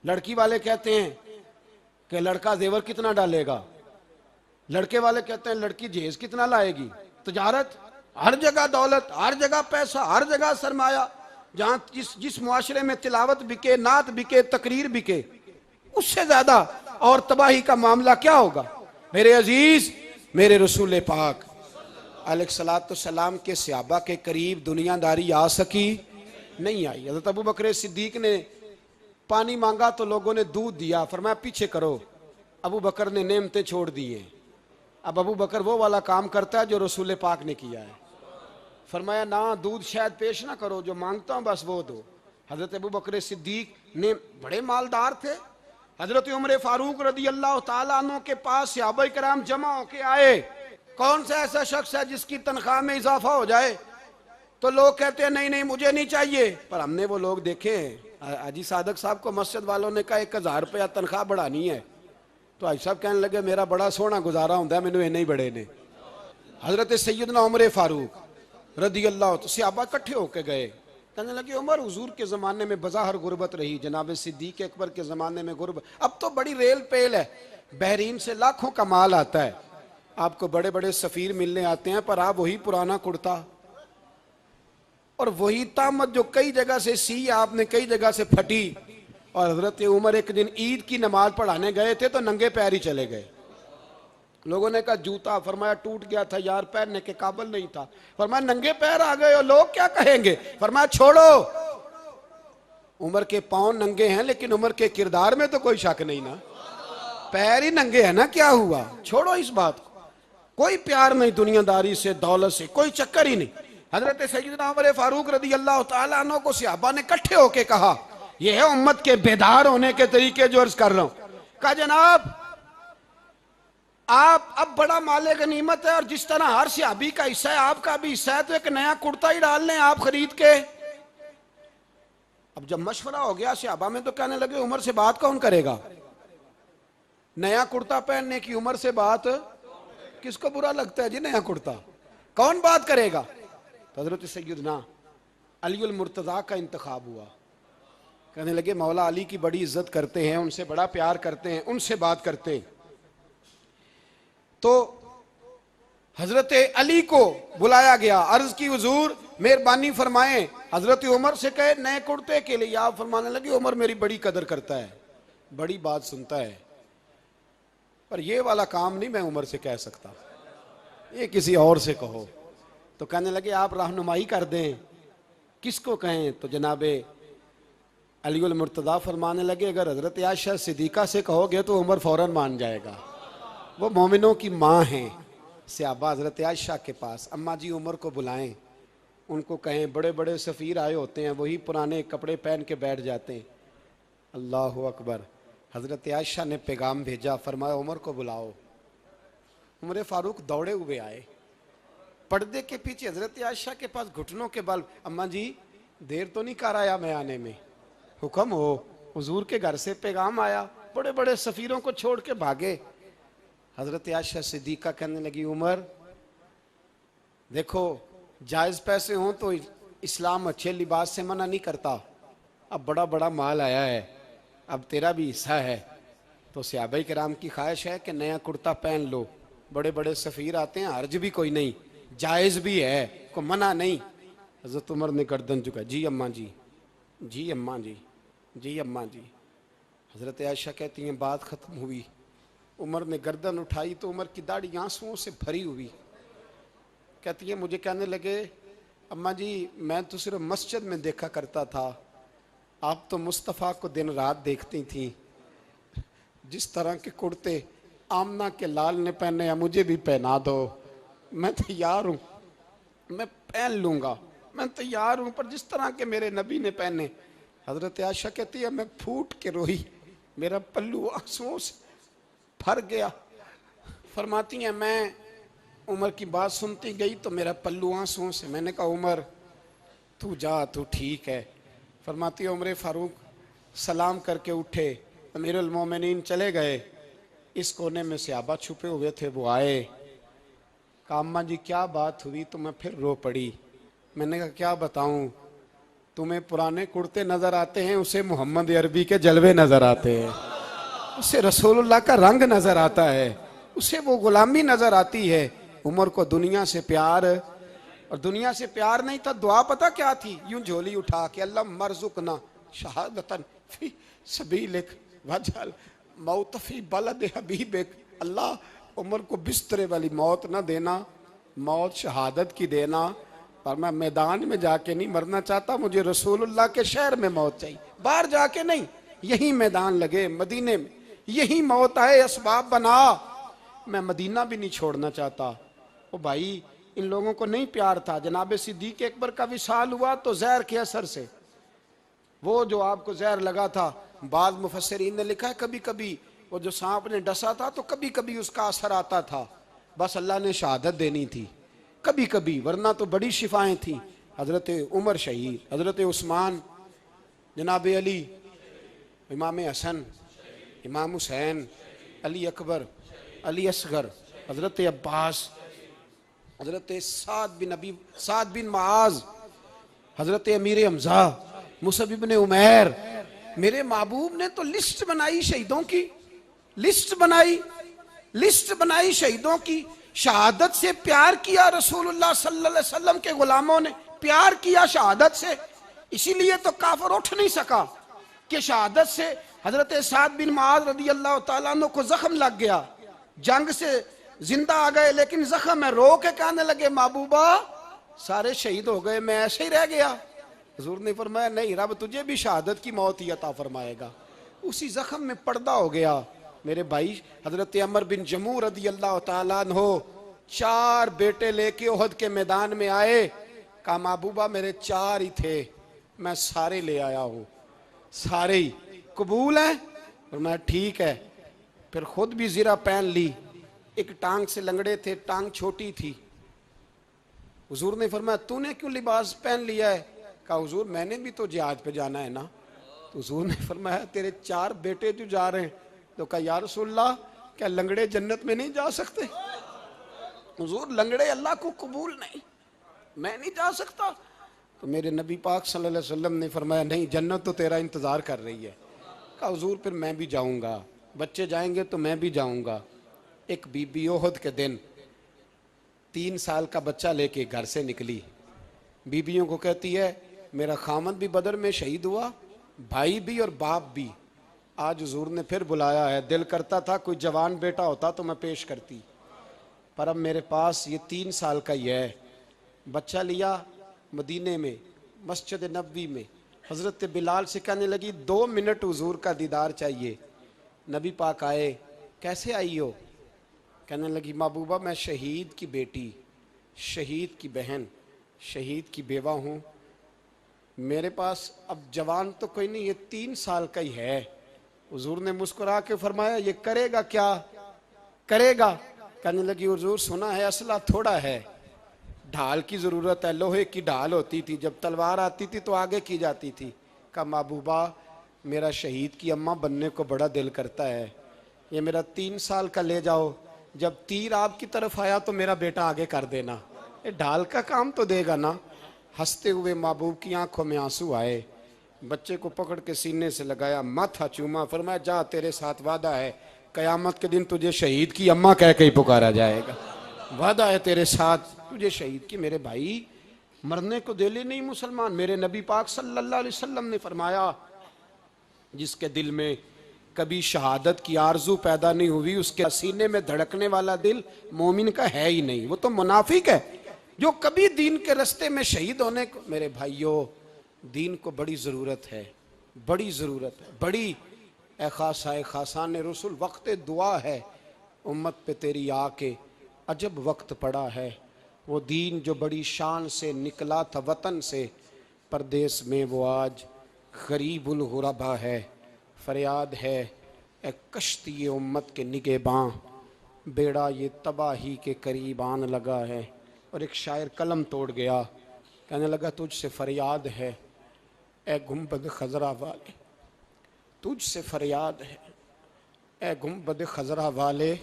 लड़की वाले कहते हैं कि लड़का जेवर कितना डालेगा, लड़के वाले कहते हैं लड़की जहेज कितना लाएगी। तिजारत, हर जगह दौलत, हर जगह पैसा, हर जगह सरमाया। जहां जिस मुआशरे में तिलावत बिके, नात बिके, तकरीर बिके, उससे ज्यादा और तबाही का मामला क्या होगा? मेरे अजीज, मेरे रसूल पाक अलैहिस्सलाम के सहाबा के करीब दुनियादारी आ सकी? नहीं आई। हज़रत अबू बकर सिद्दीक ने पानी मांगा तो लोगों ने दूध दिया, फरमाया पीछे करो। अबू बकर ने नेमतें छोड़ दिए, अब अबू बकर वो वाला काम करता है जो रसूल पाक ने किया है। फरमाया ना दूध शायद पेश ना करो, जो मांगता हूं बस वो दो। हजरत अबू बकर सिद्दीक ने बड़े मालदार थे। हजरत उमर फारूक रदी अल्लाह तआला अन्हु के पास सहाबा कराम जमा होके आए। कौन सा ऐसा शख्स है जिसकी तनख्वाह में इजाफा हो जाए? तो लोग कहते हैं नहीं नहीं मुझे नहीं चाहिए। पर हमने वो लोग देखे हैं, हाजी सादक साहब को मस्जिद वालों ने कहा 1000 रुपया तनख्वाह बढ़ानी है, तो हाजी साहब कहने लगे मेरा बड़ा सोहना गुजारा होंगे, मैंने इन्ने ही बड़े ने। हजरत सैयदना उमर फारूक रदी अल्लाह तो सहाबा इकट्ठे होके गए, कहने लगे उमर हुजूर के ज़माने में बज़ाहिर गुर्बत रही, जनाब सिद्दीक अकबर के ज़माने में गुर्बत, अब तो बड़ी रेल पेल है, बहरीन से लाखों का माल आता है, आपको बड़े बड़े सफ़ीर मिलने आते हैं, पर आप वही पुराना कुर्ता और वही तामत जो कई जगह से सी आपने कई जगह से फटी। और हजरत उमर एक दिन ईद की नमाज पढ़ाने गए थे तो नंगे पैर ही चले गए। लोगों ने कहा जूता, फरमाया टूट गया था यार, पहनने के काबिल नहीं था। फरमाया नंगे पैर आ गए हो, लोग क्या कहेंगे? फरमाया छोड़ो, उमर के पांव नंगे हैं लेकिन उमर के किरदार में तो कोई शक नहीं ना, पैर ही नंगे है ना, क्या हुआ? छोड़ो इस बात को, कोई प्यार नहीं दुनियादारी से, दौलत से कोई चक्कर ही नहीं। हजरत सैयदना उमर फारूक रदी अल्लाह तआला अन्हु को सहाबा ने इकट्ठे होके कहा, यह है उम्मत के बेदार होने के तरीके जो अर्ज कर रहा हूं। कहा जनाब आप अब बड़ा माले गनीमत है और जिस तरह हर सहाबी का हिस्सा है आपका भी हिस्सा है, तो एक नया कुर्ता ही डाल लें आप खरीद के। अब जब मशवरा हो गया सहाबा में तो कहने लगे उमर से बात कौन करेगा? नया कुर्ता पहनने की उमर से बात किसको बुरा लगता है जी? नया कुर्ता कौन बात करेगा? तो हजरत सैयदना अली अल मुर्तज़ा का इंतखाब हुआ। कहने लगे मौला अली की बड़ी इज्जत करते हैं, उनसे बड़ा प्यार करते हैं, उनसे बात करते हैं। तो हजरत अली को बुलाया गया, अर्ज की हुजूर मेहरबानी फरमाएं। हजरत उमर से कहे नए कुर्ते के लिए, आप फरमाने लगे उमर मेरी बड़ी कदर करता है, बड़ी बात सुनता है, पर ये वाला काम नहीं मैं उमर से कह सकता, ये किसी और से कहो। तो कहने लगे आप रहनुमाई कर दें, किसको कहें? तो जनाबे अली उल मुर्तज़ा फरमाने लगे अगर हजरत आयशा सिद्दीका से कहोगे तो उमर फौरन मान जाएगा, वो मोमिनों की माँ हैं। सहाबा हजरत आयशा के पास, अम्मा जी उमर को बुलाएं, उनको कहें बड़े बड़े सफ़ीर आए होते हैं, वही पुराने कपड़े पहन के बैठ जाते हैं। अल्लाह अकबर। हजरत आयशा ने पैगाम भेजा, फरमाया उमर को बुलाओ। उमर फारूक दौड़े हुए आए, पर्दे के पीछे हजरत आयशा के पास घुटनों के बल, अम्मा जी देर तो नहीं कर आया मैं आने में? हुक्म हो, हुजूर के घर से पैगाम आया, बड़े बड़े सफ़ीरों को छोड़ के भागे। हजरत आयशा सिद्दीका कहने लगी उमर देखो जायज़ पैसे हों तो इस्लाम अच्छे लिबास से मना नहीं करता, अब बड़ा बड़ा माल आया है, अब तेरा भी हिस्सा है, तो सहाबाए किराम की ख्वाहिश है कि नया कुर्ता पहन लो, बड़े बड़े सफ़ीर आते हैं, हर्ज भी कोई नहीं, जायज़ भी है, को मना नहीं। हजरत उमर ने गर्दन झुका, जी अम्मा जी, जी अम्मा जी, जी अम्मा जी। हजरत आयशा कहती हैं बात ख़त्म हुई, उमर ने गर्दन उठाई तो उमर की दाढ़ी आंसुओं से भरी हुई। कहती है मुझे कहने लगे अम्मा जी मैं तो सिर्फ मस्जिद में देखा करता था, आप तो मुस्तफ़ा को दिन रात देखती थी, जिस तरह के कुर्ते आमना के लाल ने पहने हैं मुझे भी पहना दो, मैं तैयार हूँ, मैं पहन लूँगा, मैं तैयार हूँ, पर जिस तरह के मेरे नबी ने पहने। हजरत आयशा कहती है मैं फूट के रोई, मेरा पल्लू आंसुओं से भर गया। फरमाती हैं मैं उमर की बात सुनती गई तो मेरा पल्लू आंसुओं से, मैंने कहा उमर तू जा, तू ठीक है। फरमाती है उमर फारूक सलाम करके उठे, अमीरुल मोमिनीन चले गए, इस कोने में सहाबा छुपे हुए थे, वो आए, कहा अम्मा जी क्या बात हुई? तो मैं फिर रो पड़ी। मैंने कहा क्या बताऊं, तुम्हें पुराने कुर्ते नजर आते हैं, उसे मोहम्मद अरबी के जलवे नजर आते हैं, उसे रसूलुल्लाह का रंग नजर आता है, उसे वो गुलामी नजर आती है। उमर को दुनिया से प्यार, और दुनिया से प्यार नहीं था, दुआ पता क्या थी? यूं झोली उठा के अल्लाह मरजुकना शहादतन फी सबीलिक वजल मौत फी बलद हबीबिक, अल्लाह उमर को बिस्तरे वाली मौत ना देना, मौत शहादत की देना, पर मैं मैदान में जाके नहीं मरना चाहता, मुझे रसूलुल्लाह के शहर में मौत चाहिए, बाहर जाके नहीं, यही मैदान लगे मदीने में, यही मौत आए, असबाब बना, मैं मदीना भी नहीं छोड़ना चाहता। ओ भाई, इन लोगों को नहीं प्यार था। जनाब सिद्दीक अकबर का विसाल हुआ तो जहर के असर से, वो जो आपको जहर लगा था, बाद मुफस्सिरीन ने लिखा है कभी कभी वो जो सांप ने डसा था तो कभी कभी उसका असर आता था, बस अल्लाह ने शहादत देनी थी कभी कभी, वरना तो बड़ी शिफाएं थी। हजरत उमर शहीद, हजरत उस्मान, जनाब अली, इमाम हसन, इमाम हुसैन, अली अकबर, अली असगर, हजरत अब्बास, हजरत साद बिन माज, हजरत अमीर हमजा, मुसअब इब्ने उमैर। मेरे महबूब ने तो लिस्ट बनाई शहीदों की, लिस्ट बनाई शहीदों की। शहादत से प्यार किया रसूलुल्लाह सल्लल्लाहु अलैहि वसल्लम के गुलामों ने, प्यार किया शहादत से। इसीलिए तो काफिर उठ नहीं सका कि शहादत से हजरत साद बिन माज रदी अल्लाह तआला अन्हु को जख्म लग गया, जंग से जिंदा आ गए लेकिन जख्म है, रो के कहने लगे महबूबा सारे शहीद हो गए, मैं ऐसे ही रह गया। हुजूर ने फरमाया नहीं, रब तुझे भी शहादत की मौत ही अता फरमाएगा। उसी जख्म में पर्दा हो गया। मेरे भाई हजरत अमर बिन जमू रदी अल्लाह तआला अन्हु 4 बेटे लेके ओहद के मैदान में आए, कहा महबूबा मेरे 4 ही थे, मैं सारे ले आया हूं, सारे ही कबूल है? और मैं ठीक है। फिर खुद भी जीरा पहन ली, एक टांग से लंगड़े थे, टांग छोटी थी। हुजूर ने फरमाया तूने क्यों लिबास पहन लिया है? कहा हुजूर मैंने भी तो जिहाद पे जाना है ना। तो हुजूर ने फरमाया तेरे 4 बेटे जो जा रहे हैं। तो कहा या रसूलल्लाह क्या लंगड़े जन्नत में नहीं जा सकते? हुजूर लंगड़े अल्लाह को कबूल नहीं, मैं नहीं जा सकता। तो मेरे नबी पाक सल्लल्लाहु अलैहि वसल्लम ने फरमाया नहीं, जन्नत तो तेरा इंतजार कर रही है। कहा हुजूर फिर मैं भी जाऊंगा, बच्चे जाएंगे तो मैं भी जाऊंगा। एक बीबी ओहद के दिन 3 साल का बच्चा लेके घर से निकली, बीबियों को कहती है मेरा खामद भी बदर में शहीद हुआ, भाई भी और बाप भी। आज हुजूर ने फिर बुलाया है, दिल करता था कोई जवान बेटा होता तो मैं पेश करती, पर अब मेरे पास ये 3 साल का ही है। बच्चा लिया, मदीने में मस्जिद नबवी में हज़रत बिलाल से कहने लगी 2 मिनट हुजूर का दीदार चाहिए। नबी पाक आए, कैसे आई हो? कहने लगी महबूबा मैं शहीद की बेटी, शहीद की बहन, शहीद की बेवा हूँ, मेरे पास अब जवान तो कोई नहीं, ये 3 साल का ही है। हुजूर ने मुस्कुरा के फरमाया ये करेगा क्या करेगा? कहने लगी हुजूर सुना है असला थोड़ा है, ढाल की ज़रूरत है, लोहे की ढाल होती थी, जब तलवार आती थी तो आगे की जाती थी। कहा महबूबा मेरा शहीद की अम्मा बनने को बड़ा दिल करता है, ये मेरा 3 साल का ले जाओ, जब तीर आपकी तरफ आया तो मेरा बेटा आगे कर देना, ये ढाल का काम तो देगा ना। हंसते हुए महबूब की आंखों में आंसू आए, बच्चे को पकड़ के सीने से लगाया, माथा चूमा, फरमाया जा तेरे साथ वादा है, कयामत के दिन तुझे शहीद की अम्मा कह के ही पुकारा जाएगा, वादा है तेरे साथ तुझे शहीद की। मेरे भाई मरने को दिल ही नहीं मुसलमान। मेरे नबी पाक सल्लल्लाहु अलैहि वसल्लम ने फरमाया जिसके दिल में कभी शहादत की आरजू पैदा नहीं हुई, उसके सीने में धड़कने वाला दिल मोमिन का है ही नहीं, वो तो मुनाफिक है। जो कभी दीन के रास्ते में शहीद होने को, मेरे भाइयों दीन को बड़ी ज़रूरत है, बड़ी ज़रूरत है, बड़ी खासान रसूल वक्त दुआ है, उम्मत पे तेरी आके अजब वक्त पड़ा है। वो दीन जो बड़ी शान से निकला था वतन से परदेश में, वो आज गरीबुल गुरबा है। फरियाद है ए कश्ती उम्मत के निगेबां, बेड़ा ये तबाही के करीब आन लगा है। और एक शायर कलम तोड़ गया, कहने लगा तुझसे फरियाद है ए गुंबद खजरा वाले, तुझसे फरियाद है ए गुंबद खजरा वाले,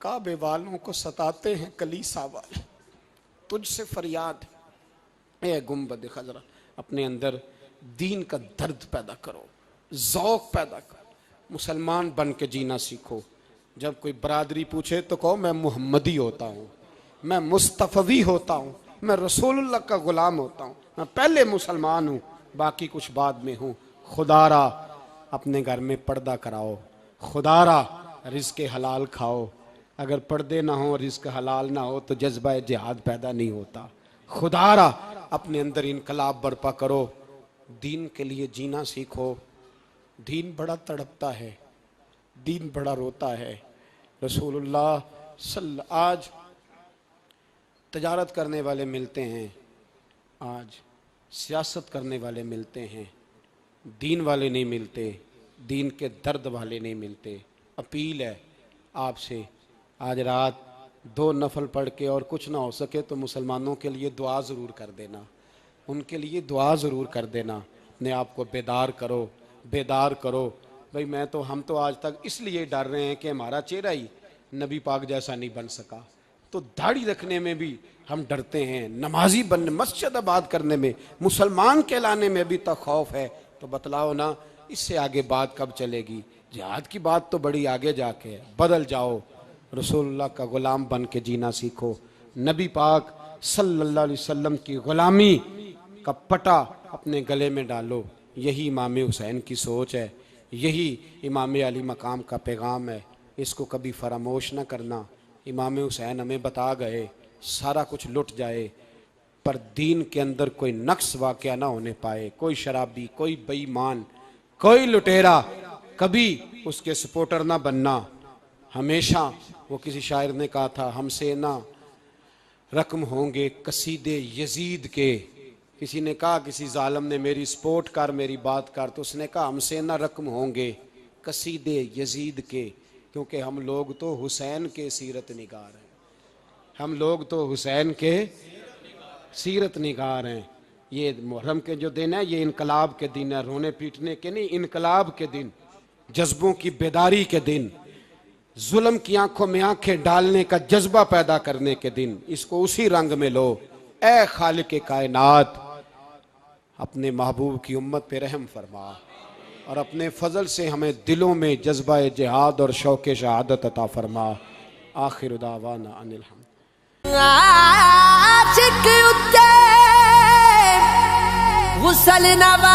काबे वालों को सताते हैं कलीसा वाले। तुझसे फरियाद ए गुंबद खजरा। अपने अंदर दीन का दर्द पैदा करो, ज़ौक़ पैदा करो, मुसलमान बन के जीना सीखो। जब कोई बरादरी पूछे तो कहो मैं मुहम्मदी होता हूँ, मैं मुस्तफ़वी होता हूँ, मैं रसूलुल्लाह का ग़ुलाम होता हूँ, मैं पहले मुसलमान हूँ, बाकी कुछ बाद में हूँ। खुदारा अपने घर में पर्दा कराओ, खुदारा रिज़्क़ हलाल खाओ। अगर पर्दे ना हो, रिज़्क़ हलाल ना हो तो जज्बा जिहाद पैदा नहीं होता। खुदारा अपने अंदर इनकलाब बर्पा करो, दीन के लिए जीना सीखो। दीन बड़ा तड़पता है, दीन बड़ा रोता है। रसूलुल्लाह आज तजारत करने वाले मिलते हैं, आज सियासत करने वाले मिलते हैं, दीन वाले नहीं मिलते, दीन के दर्द वाले नहीं मिलते। अपील है आपसे, आज रात 2 नफल पढ़ के और कुछ ना हो सके तो मुसलमानों के लिए दुआ ज़रूर कर देना, उनके लिए दुआ ज़रूर कर देना। अपने आप को बेदार करो, बेदार करो। भाई हम तो आज तक इसलिए डर रहे हैं कि हमारा चेहरा ही नबी पाक जैसा नहीं बन सका, तो दाढ़ी रखने में भी हम डरते हैं, नमाजी बनने, मस्जिद आबाद करने में, मुसलमान कहलाने में भी तो खौफ है। तो बतलाओ ना, इससे आगे बात कब चलेगी? जिहाद की बात तो बड़ी आगे जाके है। बदल जाओ, रसूलुल्लाह का गुलाम बन के जीना सीखो, नबी पाक सल्लल्लाहु अलैहि वसल्लम की गुलामी का पटा अपने गले में डालो। यही इमाम हुसैन की सोच है, यही इमाम अली मकाम का पैगाम है। इसको कभी फरामोश ना करना। इमाम हुसैन हमें बता गए, सारा कुछ लुट जाए पर दीन के अंदर कोई नक्स वाक़या ना होने पाए। कोई शराबी, कोई बेईमान, कोई लुटेरा कभी उसके सपोर्टर ना बनना। हमेशा, वो किसी शायर ने कहा था, हमसे ना रकम होंगे कसीदे यजीद के। किसी ने कहा, किसी जालिम ने, मेरी सपोर्ट कर, मेरी बात कर, तो उसने कहा हमसे ना रकम होंगे कसीदे यजीद के, क्योंकि हम लोग तो हुसैन के सीरत निगार हैं। हम लोग तो हुसैन के सीरत निगार हैं। ये मुहर्रम के जो दिन है, ये इनकलाब के दिन है, रोने पीटने के नहीं, इनकलाब के दिन, जज्बों की बेदारी के दिन, जुल्म की आंखों में आंखें डालने का जज्बा पैदा करने के दिन। इसको उसी रंग में लो। ए खालिक कायनात, अपने महबूब की उम्मत पे रहम फरमा और अपने फजल से हमें दिलों में जज्बा जिहाद और शौक़ शहादत अता फरमा। आखिर दावाना अनिल हम्द। आशिक उत्ते गुसल नवाजिब,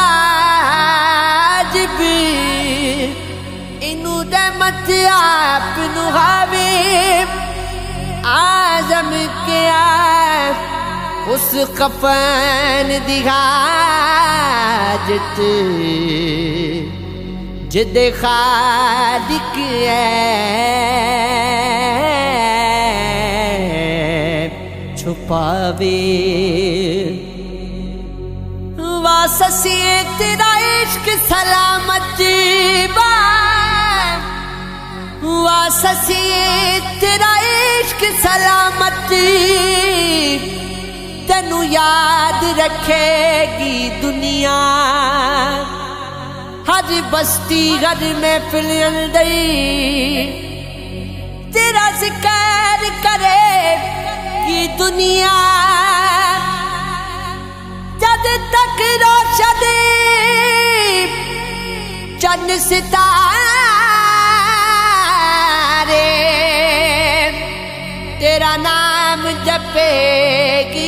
इनु रहमत आप हाबिब आजम के उस कफन दिहाजत जिद खालिक छुपावे। वाससी तेरा इश्क सलामती बा, वाससी तेरा इश्क सलामती, तेनू याद रखेगी दुनिया। हर बस्ती हर महफिल अंदर तेरा जिक्र करेगी दुनिया। जद तक रोशन चंद सितारे तेरा नाम जपेगी